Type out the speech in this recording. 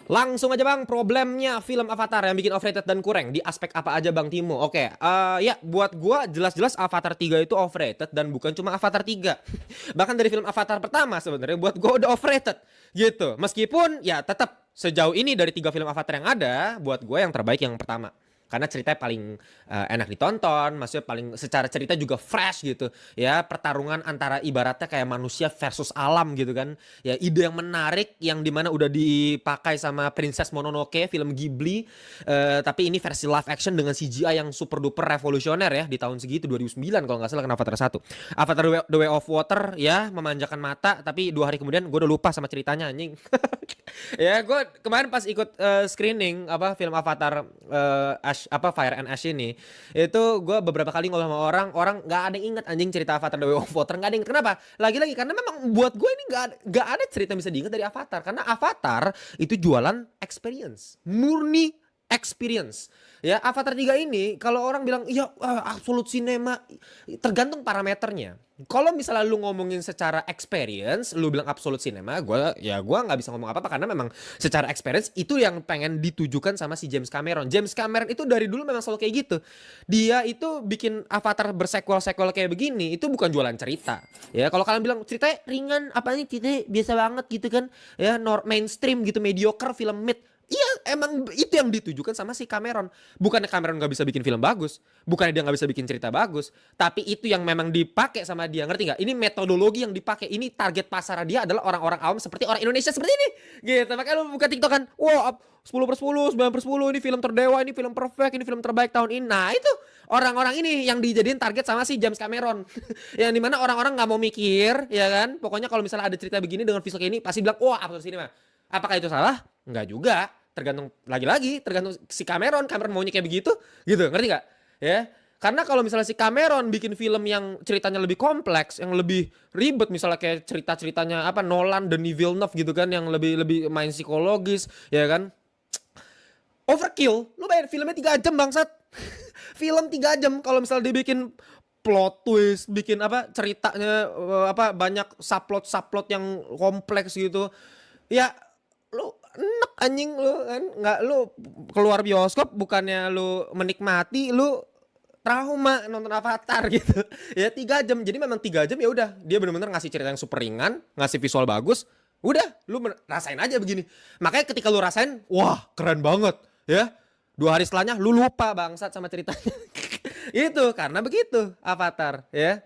Langsung aja Bang, problemnya film Avatar yang bikin overrated dan kurang di aspek apa aja Bang Timo? Oke, ya buat gua jelas-jelas Avatar 3 itu overrated dan bukan cuma Avatar 3. Bahkan dari film Avatar pertama sebenarnya buat gua udah overrated gitu. Meskipun ya tetap sejauh ini dari 3 film Avatar yang ada, buat gua yang terbaik yang pertama. Karena ceritanya paling enak ditonton, maksudnya paling secara cerita juga fresh gitu. Ya, pertarungan antara ibaratnya kayak manusia versus alam gitu kan. Ya, ide yang menarik yang dimana udah dipakai sama Princess Mononoke film Ghibli, tapi ini versi live action dengan CGI yang super duper revolusioner ya di tahun segitu 2009 kalau nggak salah kan Avatar 1. Avatar The Way of Water ya memanjakan mata, tapi 2 hari kemudian gue udah lupa sama ceritanya anjing. Ya, gue kemarin pas ikut screening apa film Avatar Ash, apa Fire and Ash ini, itu gue beberapa kali ngobrol sama orang, orang nggak ada yang inget anjing cerita Avatar The Way of Water, nggak ada yang inget. Kenapa? Lagi-lagi karena memang buat gue ini nggak ada cerita yang bisa diingat dari Avatar, karena Avatar itu jualan experience, murni experience. Ya, Avatar 3 ini kalau orang bilang iya absolute cinema, tergantung parameternya. Kalau misalnya lu ngomongin secara experience, lu bilang absolute cinema, gua nggak bisa ngomong apa-apa karena memang secara experience itu yang pengen ditujukan sama si James Cameron. James Cameron itu dari dulu memang selalu kayak gitu. Dia itu bikin Avatar bersequel-sequel kayak begini, itu bukan jualan cerita. Ya, kalau kalian bilang ceritanya ringan, apa nih ceritanya biasa banget gitu kan. Ya, mainstream gitu, mediocre film mid. Iya, emang itu yang ditujukan sama si Cameron. Bukannya Cameron gak bisa bikin film bagus, bukannya dia gak bisa bikin cerita bagus, tapi itu yang memang dipakai sama dia. Ngerti nggak? Ini metodologi yang dipakai. Ini target pasar dia adalah orang-orang awam seperti orang Indonesia seperti ini. Gitu. Makanya lu buka TikTok kan, wow, 10/10, 9/10, ini film terdewa, ini film perfect, ini film terbaik tahun ini. Nah, itu orang-orang ini yang dijadiin target sama si James Cameron. Yang dimana orang-orang nggak mau mikir, ya kan? Pokoknya kalau misalnya ada cerita begini dengan visual kayak ini, pasti bilang, wah, apa sih ini mah? Apakah itu salah? Enggak juga. Tergantung lagi-lagi, tergantung si Cameron. Cameron maunya kayak begitu, gitu. Ngerti nggak? Ya. Karena kalau misalnya si Cameron bikin film yang ceritanya lebih kompleks, yang lebih ribet, misalnya kayak cerita-ceritanya apa Nolan, Denis Villeneuve gitu kan, yang lebih lebih main psikologis, ya kan? Overkill. Lu bayar filmnya 3 jam bangsat. Film 3 jam kalau misalnya dibikin plot twist, bikin apa ceritanya apa banyak subplot yang kompleks gitu. Ya lu enak anjing lu kan, nggak lu keluar bioskop bukannya lu menikmati, lu trauma nonton Avatar gitu. Ya 3 jam, jadi memang 3 jam ya udah dia benar-benar ngasih cerita yang super ringan, ngasih visual bagus, udah lu rasain aja begini. Makanya ketika lu rasain, wah keren banget ya, 2 hari setelahnya lu lupa bangsat sama ceritanya. Itu karena begitu Avatar ya.